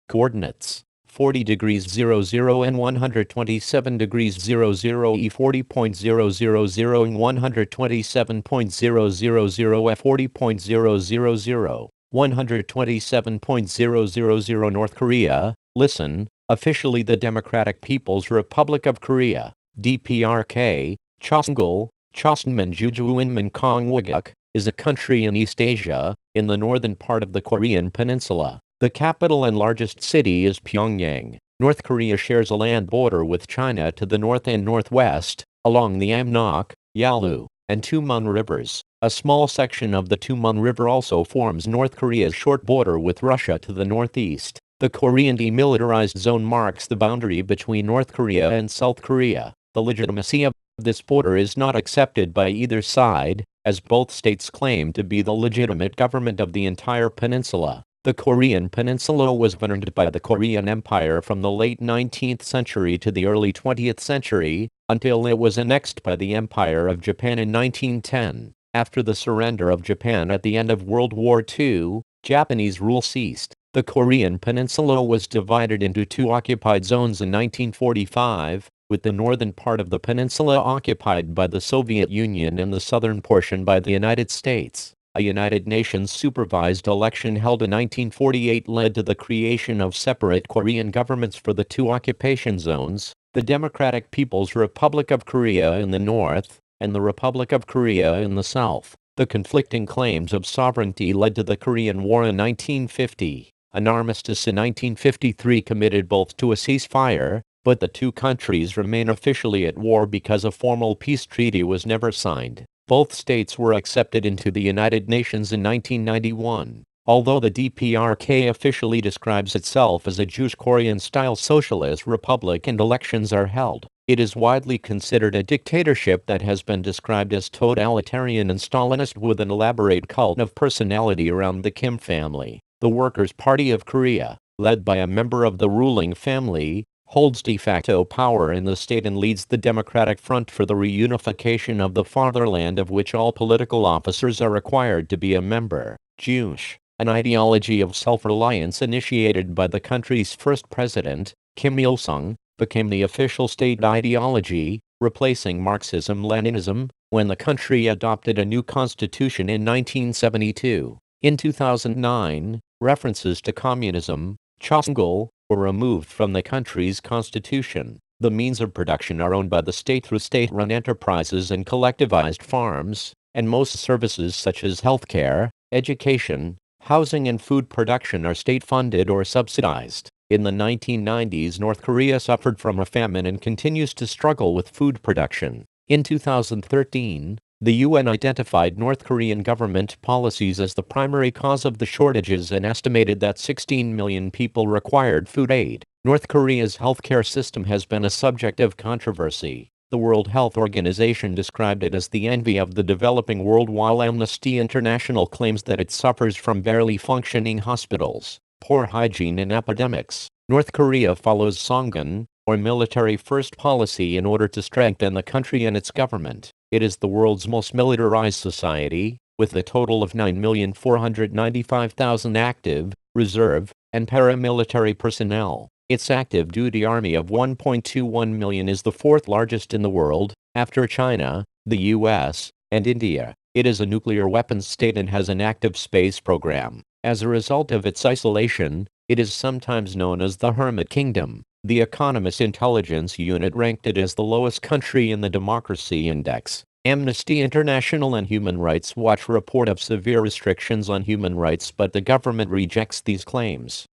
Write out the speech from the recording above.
Coordinates 40 degrees 00 and 127 degrees 00 E 40.000 and 127.000 F 40.000 127.000 North Korea. Listen, officially the Democratic People's Republic of Korea, DPRK, Chosungal, Chosunmen is a country in East Asia, in the northern part of the Korean Peninsula. The capital and largest city is Pyongyang. North Korea shares a land border with China to the north and northwest, along the Amnok, Yalu, and Tumen rivers. A small section of the Tumen River also forms North Korea's short border with Russia to the northeast. The Korean demilitarized zone marks the boundary between North Korea and South Korea. The legitimacy of this border is not accepted by either side, as both states claim to be the legitimate government of the entire peninsula. The Korean Peninsula was governed by the Korean Empire from the late 19th century to the early 20th century, until it was annexed by the Empire of Japan in 1910. After the surrender of Japan at the end of World War II, Japanese rule ceased. The Korean Peninsula was divided into two occupied zones in 1945, with the northern part of the peninsula occupied by the Soviet Union and the southern portion by the United States. A United Nations supervised election held in 1948 led to the creation of separate Korean governments for the two occupation zones, the Democratic People's Republic of Korea in the north, and the Republic of Korea in the south. The conflicting claims of sovereignty led to the Korean War in 1950. An armistice in 1953 committed both to a ceasefire, but the two countries remain officially at war because a formal peace treaty was never signed. Both states were accepted into the United Nations in 1991. Although the DPRK officially describes itself as a Jewish Korean-style socialist republic and elections are held, it is widely considered a dictatorship that has been described as totalitarian and Stalinist with an elaborate cult of personality around the Kim family. The Workers' Party of Korea, led by a member of the ruling family, holds de facto power in the state and leads the Democratic Front for the Reunification of the Fatherland, of which all political officers are required to be a member. Jewish, an ideology of self-reliance initiated by the country's first president, Kim Il-sung, became the official state ideology, replacing Marxism-Leninism, when the country adopted a new constitution in 1972. In 2009, references to communism, Chosungal, were removed from the country's constitution. The means of production are owned by the state through state-run enterprises and collectivized farms, and most services such as healthcare, education, housing and food production are state-funded or subsidized. In the 1990s, North Korea suffered from a famine and continues to struggle with food production. In 2013, the UN identified North Korean government policies as the primary cause of the shortages and estimated that 16 million people required food aid. North Korea's healthcare system has been a subject of controversy. The World Health Organization described it as the envy of the developing world, while Amnesty International claims that it suffers from barely functioning hospitals, poor hygiene and epidemics. North Korea follows Songun, or military-first policy, in order to strengthen the country and its government. It is the world's most militarized society, with a total of 9,495,000 active, reserve, and paramilitary personnel. Its active duty army of 1.21 million is the fourth largest in the world, after China, the US, and India. It is a nuclear weapons state and has an active space program. As a result of its isolation, it is sometimes known as the Hermit Kingdom. The Economist Intelligence Unit ranked it as the lowest country in the Democracy Index. Amnesty International and Human Rights Watch report of severe restrictions on human rights, but the government rejects these claims.